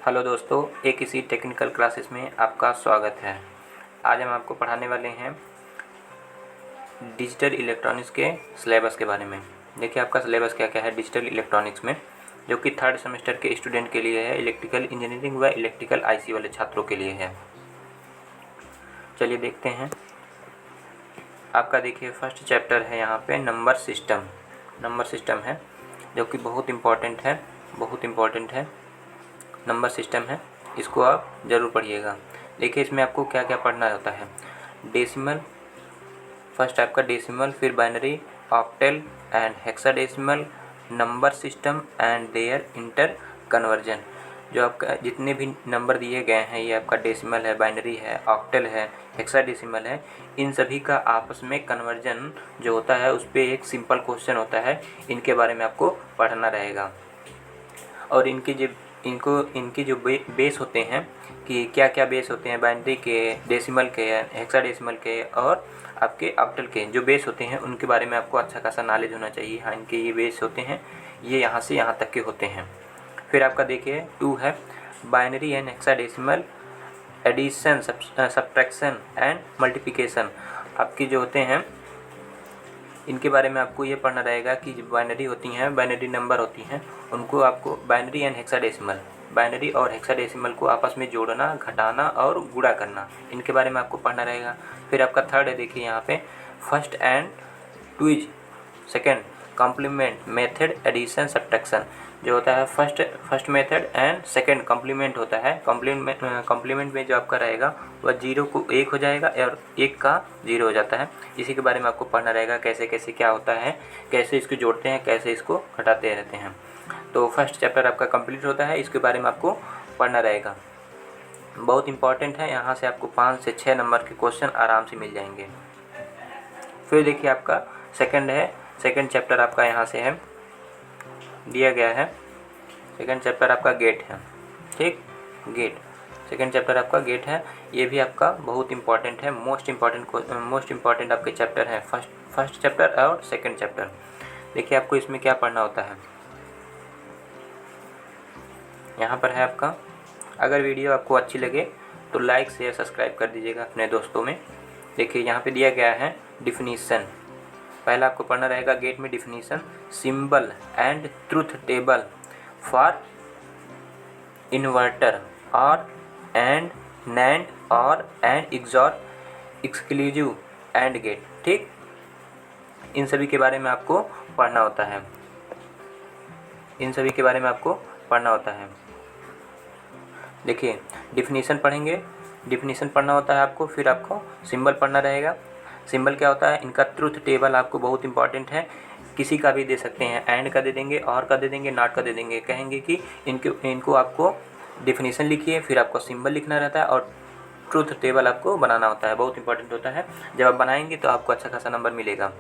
Hello दोस्तों, एक इसी टेक्निकल क्लासेस में आपका स्वागत है। आज हम आपको पढ़ाने वाले हैं डिजिटल इलेक्ट्रॉनिक्स के सिलेबस के बारे में। देखिए आपका सिलेबस क्या क्या है डिजिटल इलेक्ट्रॉनिक्स में, जो कि थर्ड सेमेस्टर के स्टूडेंट के लिए है, इलेक्ट्रिकल इंजीनियरिंग व इलेक्ट्रिकल आईसी वाले छात्रों के लिए है। चलिए देखते हैं। आपका देखिए फर्स्ट चैप्टर है यहाँ पे नंबर सिस्टम है, जो कि बहुत इम्पॉर्टेंट है। नंबर सिस्टम है, इसको आप ज़रूर पढ़िएगा। देखिए इसमें आपको क्या क्या पढ़ना होता है। डेसिमल, फर्स्ट आपका डेसिमल, फिर binary, octal and hexadecimal, number system and their inter conversion. जो आपका जितने भी नंबर दिए गए हैं, ये आपका डेसिमल है, बाइनरी है, ऑक्टल है, हेक्साडेसिमल है, इन सभी का आपस में कन्वर्जन जो होता है उस पर एक सिंपल क्वेश्चन होता है। इनके बारे में आपको पढ़ना रहेगा। और इनके जो बेस होते हैं कि क्या क्या बेस होते हैं, बाइनरी के, डेसिमल के, हेक्साडेसिमल के और आपके ऑक्टल के जो बेस होते हैं, उनके बारे में आपको अच्छा खासा नॉलेज होना चाहिए। हाँ, इनके ये बेस होते हैं, ये यहाँ से यहाँ तक के होते हैं। फिर आपका देखिए 2 है binary and hexadecimal addition, subtraction and multiplication. आपकी जो होते हैं इनके बारे में आपको ये पढ़ना रहेगा कि जो बाइनरी होती हैं, बाइनरी नंबर होती हैं, उनको आपको बाइनरी एंड हेक्साडेसिमल, बाइनरी और हेक्साडेसिमल को आपस में जोड़ना, घटाना और गुणा करना, इनके बारे में आपको पढ़ना रहेगा। फिर आपका थर्ड है, देखिए यहाँ पे first and twos second complement method addition subtraction जो होता है, first method and second complement होता है। कॉम्प्लीमेंट में जो आपका रहेगा वह 0 को 1 हो जाएगा और 1 का 0 हो जाता है। इसी के बारे में आपको पढ़ना रहेगा, कैसे कैसे क्या होता है, कैसे इसको जोड़ते हैं, कैसे इसको घटाते रहते हैं। तो फर्स्ट चैप्टर आपका कंप्लीट होता है, इसके बारे में आपको पढ़ना रहेगा। बहुत इंपॉर्टेंट है, यहाँ से आपको 5 से 6 नंबर के क्वेश्चन आराम से मिल जाएंगे। फिर देखिए आपका सेकंड चैप्टर आपका यहाँ से है, दिया गया है। सेकंड चैप्टर आपका गेट है, ठीक, गेट। सेकंड चैप्टर आपका गेट है, ये भी आपका बहुत इंपॉर्टेंट है, मोस्ट इम्पॉर्टेंट आपके चैप्टर है, फर्स्ट चैप्टर और सेकंड चैप्टर। देखिए आपको इसमें क्या पढ़ना होता है, यहाँ पर है आपका। अगर वीडियो आपको अच्छी लगे तो लाइक शेयर सब्सक्राइब कर दीजिएगा अपने दोस्तों में। देखिए यहाँ पे दिया गया है डिफिनीशन। पहला आपको पढ़ना रहेगा गेट में definition, symbol and truth table for inverter OR AND NAND OR AND XOR exclusive AND gate, ठीक। इन सभी के बारे में आपको पढ़ना होता है, देखिए डिफिनीशन पढ़ेंगे, डिफिनीशन पढ़ना होता है आपको। फिर आपको सिंबल पढ़ना रहेगा। सिंबल क्या होता है, इनका ट्रूथ टेबल आपको बहुत इंपॉर्टेंट है। किसी का भी दे सकते हैं, एंड का दे देंगे, और का दे देंगे, नॉट का दे देंगे। कहेंगे कि इनको आपको डिफिनीशन लिखिए, फिर आपको सिंबल लिखना रहता है और ट्रूथ टेबल आपको बनाना होता है, बहुत इंपॉर्टेंट होता है। जब आप बनाएंगे तो आपको अच्छा खासा नंबर मिलेगा।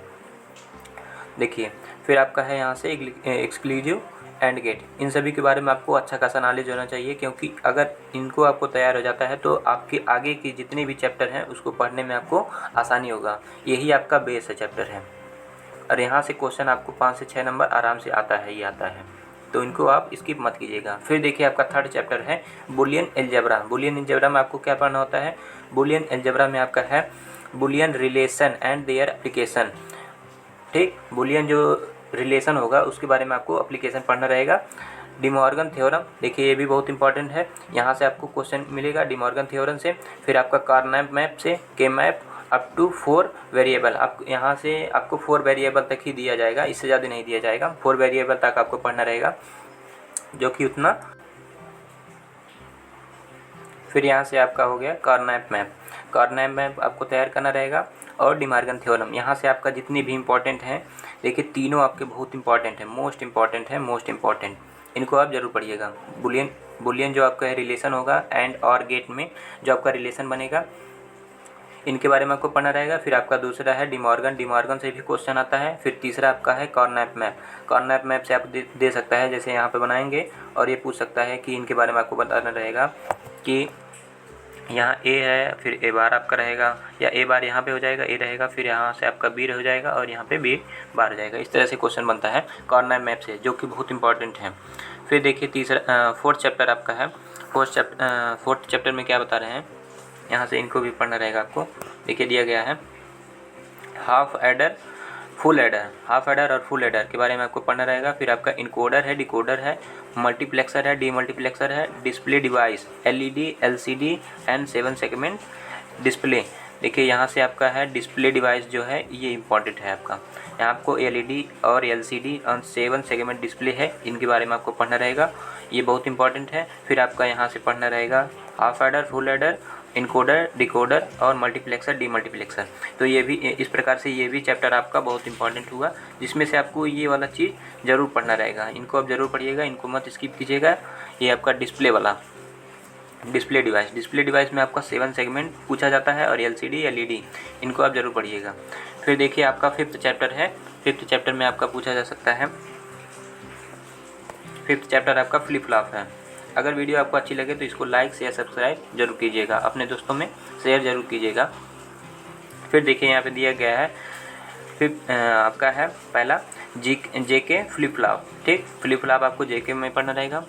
देखिए फिर आपका है यहाँ से एक्सक्लूसिव एंड गेट। इन सभी के बारे में आपको अच्छा खासा नॉलेज होना चाहिए, क्योंकि अगर इनको आपको तैयार हो जाता है तो आपके आगे के जितने भी चैप्टर हैं उसको पढ़ने में आपको आसानी होगा। यही आपका बेस है चैप्टर है, और यहाँ से क्वेश्चन आपको 5 से 6 नंबर आराम से आता है, तो इनको आप स्किप मत कीजिएगा। फिर देखिए आपका थर्ड चैप्टर है बुलियन अलजेब्रा। बुलियन अलजेब्रा में आपको क्या पढ़ना होता है, बुलियन अलजेब्रा में आपका है Boolean relation and their application, ठीक। बुलियन जो रिलेशन होगा उसके बारे में आपको एप्लीकेशन पढ़ना रहेगा। डिमॉर्गन थ्योरम, देखिए ये भी बहुत इंपॉर्टेंट है, यहाँ से आपको क्वेश्चन मिलेगा डिमॉर्गन थ्योरम से। फिर आपका कार्नैप मैप से के मैप अप टू 4 वेरिएबल, आप यहाँ से आपको 4 वेरिएबल तक ही दिया जाएगा, इससे ज़्यादा नहीं दिया जाएगा। 4 वेरिएबल तक आपको पढ़ना रहेगा, जो कि उतना। फिर यहाँ से आपका हो गया कार्नैप मैप आपको तैयार करना रहेगा, और डिमॉर्गन थ्योरम। यहाँ से आपका जितने भी इंपॉर्टेंट हैं, देखिए तीनों आपके बहुत इंपॉर्टेंट है, मोस्ट इम्पॉर्टेंट, इनको आप जरूर पढ़िएगा। बुलियन जो आपका है रिलेशन होगा, एंड और गेट में जो आपका रिलेशन बनेगा, इनके बारे में आपको पढ़ना रहेगा। फिर आपका दूसरा है डिमॉर्गन से भी क्वेश्चन आता है। फिर तीसरा आपका है कार्नैप मैप से आप दे सकता है, जैसे यहाँ पे बनाएंगे और ये पूछ सकता है कि इनके बारे में आपको बताना रहेगा कि यहाँ ए है, फिर ए बार आपका रहेगा, या ए बार यहाँ पे हो जाएगा, ए रहेगा, फिर यहाँ से आपका बी हो जाएगा और यहाँ पे बी बार हो जाएगा। इस तरह से क्वेश्चन बनता है कार्नैप मैप से, जो कि बहुत इंपॉर्टेंट है। फिर देखिए फोर्थ चैप्टर आपका है फोर्थ चैप्टर में क्या बता रहे हैं, यहाँ से इनको भी पढ़ना रहेगा आपको। देखिए दिया गया है half adder, full adder, half adder और फुल एडर के बारे में आपको पढ़ना रहेगा। फिर आपका इनकोडर है, डिकोडर है, मल्टीप्लेक्सर है, डीमल्टीप्लेक्सर है, display device, LED, LCD and 7 segment display. देखिए यहाँ से आपका है डिस्प्ले डिवाइस जो है ये इंपॉर्टेंट है आपका। यहाँ आपको एलईडी और एलसीडी और 7 सेगमेंट डिस्प्ले है, इनके बारे में आपको पढ़ना रहेगा, ये बहुत इंपॉर्टेंट है। फिर आपका यहाँ से पढ़ना रहेगा half adder, full adder, encoder, decoder और मल्टीप्लेक्सर, डीमल्टीप्लेक्सर। तो ये भी इस प्रकार से ये भी चैप्टर आपका बहुत इंपॉर्टेंट हुआ, जिसमें से आपको ये वाला चीज़ ज़रूर पढ़ना रहेगा। इनको आप ज़रूर पढ़िएगा, इनको मत स्किप कीजिएगा। ये आपका डिस्प्ले वाला, डिस्प्ले डिवाइस, डिस्प्ले डिवाइस में आपका 7 सेगमेंट पूछा जाता है और एलसीडी, एलईडी, इनको आप ज़रूर पढ़िएगा। फिर देखिए आपका 5th चैप्टर है, 5th चैप्टर में आपका पूछा जा सकता है, 5th चैप्टर आपका फ्लिप फ्लॉप है। अगर वीडियो आपको अच्छी लगे तो इसको लाइक शेयर सब्सक्राइब जरूर कीजिएगा, अपने दोस्तों में शेयर जरूर कीजिएगा। फिर देखिए यहाँ पे दिया गया है आपका है पहला जेके फ्लिप फ्लॉप। ठीक, फ्लिप फ्लॉप आपको जेके में पढ़ना रहेगा।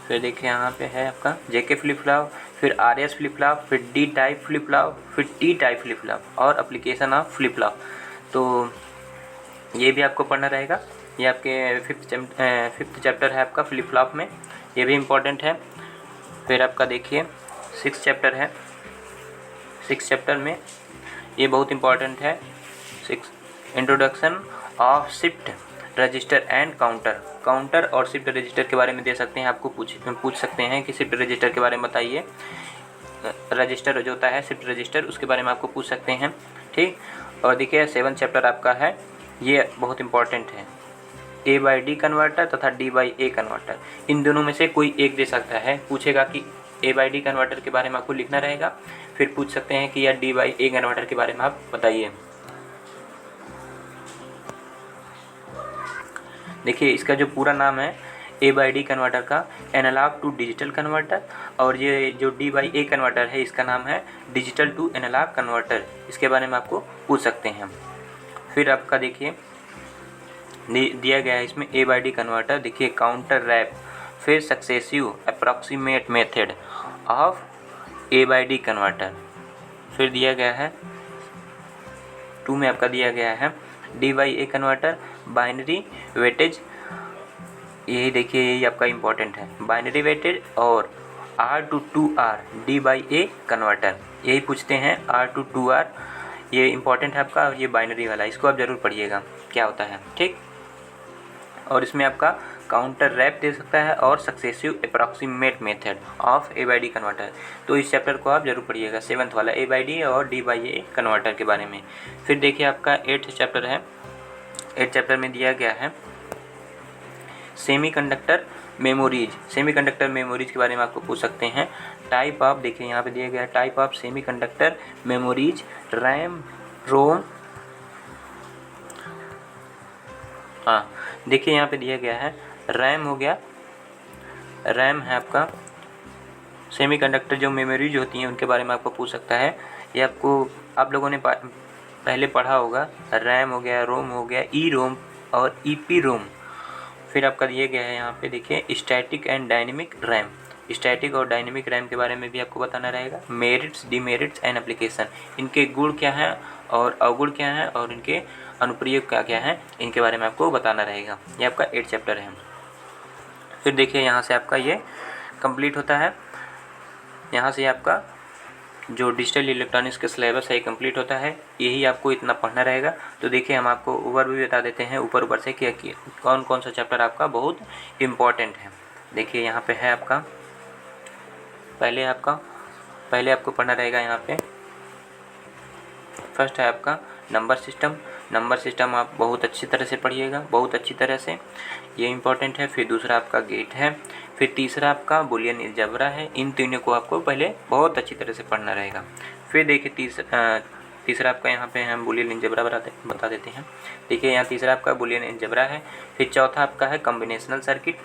फिर देखिए यहाँ पे है आपका जेके फ्लिप फ्लॉप, फिर आरएस फ्लिप फ्लॉप, फिर डी टाइप फ्लिप फ्लॉप, फिर टी टाइप फ्लिप फ्लॉप और एप्लीकेशन ऑफ फ्लिप फ्लॉप। तो ये भी आपको पढ़ना रहेगा। ये आपके 5th चैप्टर है आपका फ्लिप फ्लॉप में, ये भी इम्पोर्टेंट है। फिर आपका देखिए 6th चैप्टर है, 6th चैप्टर में ये बहुत इम्पोर्टेंट है। 6 introduction of shift register and counter. Counter और शिफ्ट रजिस्टर के बारे में दे सकते हैं, आपको पूछ सकते हैं कि शिफ्ट रजिस्टर के बारे में बताइए। रजिस्टर जो होता है शिफ्ट रजिस्टर, उसके बारे में आपको पूछ सकते हैं। ठीक, और देखिए 7th चैप्टर आपका है, ये बहुत इंपॉर्टेंट है। ए बाई डी कन्वर्टर तथा डी बाई ए कन्वर्टर, इन दोनों में से कोई एक दे सकता है। पूछेगा कि ए बाई डी कन्वर्टर के बारे में आपको लिखना रहेगा। फिर पूछ सकते हैं कि या डी बाई ए कन्वर्टर के बारे में आप बताइए। देखिए इसका जो पूरा नाम है ए बाई डी कन्वर्टर का एनालॉग टू डिजिटल कन्वर्टर, और ये जो डी बाई ए कन्वर्टर है इसका नाम है डिजिटल टू एनालॉग कन्वर्टर। इसके बारे में आपको पूछ सकते हैं। फिर आपका देखिए दिया गया है इसमें ए बाई डी कन्वर्टर। देखिए काउंटर रैप, फिर successive approximate method of A by D converter. फिर दिया गया है 2 में आपका दिया गया है D by A converter, binary weightage. यही देखिए यही आपका इम्पोर्टेंट है, बाइनरी वेटेज और R to 2R D by A converter, यही पूछते हैं। R to 2R ये इम्पोर्टेंट है आपका, ये बाइनरी वाला, इसको आप ज़रूर पढ़िएगा क्या होता है। ठीक, और इसमें आपका काउंटर रैप दे सकता है और successive approximate method of A by D converter. तो इस चैप्टर को आप जरूर पढ़िएगा, 7th वाला ए बाई डी और डी बाई ए कन्वर्टर के बारे में। फिर देखिए आपका 8th चैप्टर है, 8th चैप्टर में दिया गया है सेमीकंडक्टर मेमोरीज। सेमीकंडक्टर मेमोरीज के बारे में आपको पूछ सकते हैं। टाइप ऑफ, देखिए यहाँ पे दिया गया है type of semiconductor memories, RAM, ROM. हाँ देखिए यहाँ पे दिया गया है रैम हो गया, रैम है आपका। सेमीकंडक्टर जो मेमोरीज होती हैं उनके बारे में आपको पूछ सकता है। ये आपको आप लोगों ने पहले पढ़ा होगा। रैम हो गया, रोम हो गया, ई रोम और ई पी रोम। फिर आपका दिया गया है यहाँ पे देखिए static and dynamic RAM. Static और डायनेमिक रैम के बारे में भी आपको बताना रहेगा। मेरिट्स, डीमेरिट्स एंड एप्लीकेशन, इनके गुण क्या हैं और अवगुण क्या हैं और इनके अनुप्रयोग क्या क्या हैं, इनके बारे में आपको बताना रहेगा। ये आपका 8th चैप्टर है। फिर देखिए यहाँ से आपका ये कंप्लीट होता है। यहाँ से आपका जो डिजिटल इलेक्ट्रॉनिक्स का सिलेबस है कंप्लीट होता है। यही आपको इतना पढ़ना रहेगा। तो देखिए हम आपको ओवरव्यू बता देते हैं ऊपर से क्या कौन कौन सा चैप्टर आपका बहुत इम्पॉर्टेंट है। देखिए यहाँ पे है आपका पहले आपको पढ़ना रहेगा। यहाँ पे फर्स्ट है आपका नंबर सिस्टम। नंबर सिस्टम आप बहुत अच्छी तरह से पढ़िएगा, बहुत अच्छी तरह से, ये इम्पोर्टेंट है। फिर दूसरा आपका गेट है। फिर तीसरा आपका बुलियन अलजेब्रा है। इन तीनों को आपको पहले बहुत अच्छी तरह से पढ़ना रहेगा। फिर देखिए तीसरा आपका यहाँ पे हम बुलियन अलजेब्रा बता देते हैं। देखिए यहाँ तीसरा आपका बुलियन अलजेब्रा है। फिर चौथा आपका है कॉम्बिनेशनल सर्किट।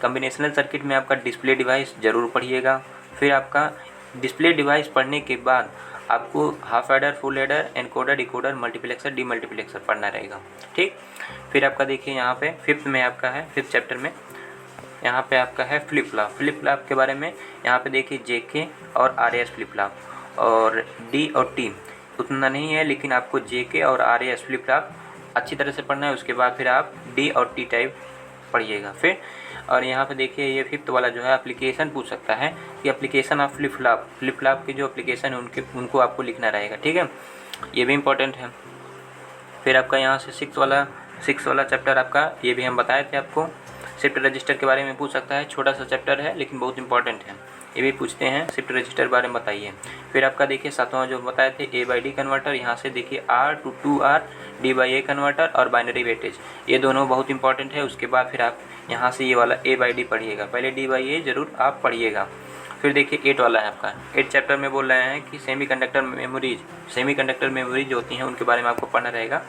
कॉम्बिनेशनल सर्किट में आपका डिस्प्ले डिवाइस ज़रूर पढ़िएगा। फिर आपका डिस्प्ले डिवाइस पढ़ने के बाद आपको half adder, full adder, encoder, decoder, multiplexer, demultiplexer पढ़ना रहेगा। ठीक, फिर आपका देखिए यहाँ पे 5th में आपका है 5th चैप्टर में यहाँ पे आपका है फ्लिप फ्लॉप। फ्लिप फ्लॉप के बारे में यहाँ पे देखिए JK और RAS फ्लिप फ्लॉप, और D और T उतना नहीं है, लेकिन आपको JK और RAS फ्लिप फ्लॉप अच्छी तरह से पढ़ना है। उसके बाद फिर आप D और T टाइप पढ़िएगा फिर। और यहाँ पे देखिए ये 5th वाला जो है एप्लीकेशन पूछ सकता है कि एप्लीकेशन ऑफ फ्लिप फ्लॉप के जो एप्लीकेशन है उनको आपको लिखना रहेगा, ठीक है, ये भी इम्पोर्टेंट है। फिर आपका यहाँ से 6 वाला चैप्टर आपका, ये भी हम बताए थे आपको, शिफ्ट रजिस्टर के बारे में पूछ सकता है। छोटा सा चैप्टर है लेकिन बहुत इंपॉर्टेंट है, ये भी पूछते हैं, शिफ्ट रजिस्टर बारे में बताइए। फिर आपका देखिए 7वां जो बताए थे A/D कन्वर्टर, यहाँ से देखिए R to 2R, D/A converter और बाइनरी वेटेज, ये दोनों बहुत इंपॉर्टेंट है। उसके बाद फिर आप यहाँ से ये वाला A/D पढ़िएगा, पहले D/A जरूर आप पढ़िएगा। फिर देखिए 8 वाला है आपका, 8 चैप्टर में बोल रहे हैं कि सेमीकंडक्टर मेमोरीज जो होती हैं उनके बारे में आपको पढ़ना रहेगा।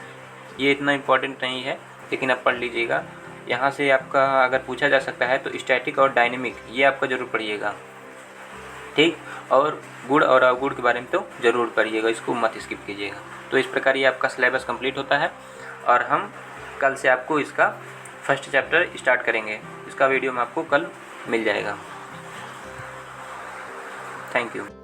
ये इतना इंपॉर्टेंट नहीं है लेकिन आप पढ़ लीजिएगा। यहाँ से आपका अगर पूछा जा सकता है तो स्टैटिक और डायनेमिक, ये आपका ज़रूर पढ़िएगा, ठीक। और गुण और अवगुण के बारे में तो ज़रूर पढ़िएगा, इसको मत स्किप कीजिएगा। तो इस प्रकार ये आपका सिलेबस कंप्लीट होता है और हम कल से आपको इसका फर्स्ट चैप्टर स्टार्ट करेंगे। इसका वीडियो में आपको कल मिल जाएगा। Thank you.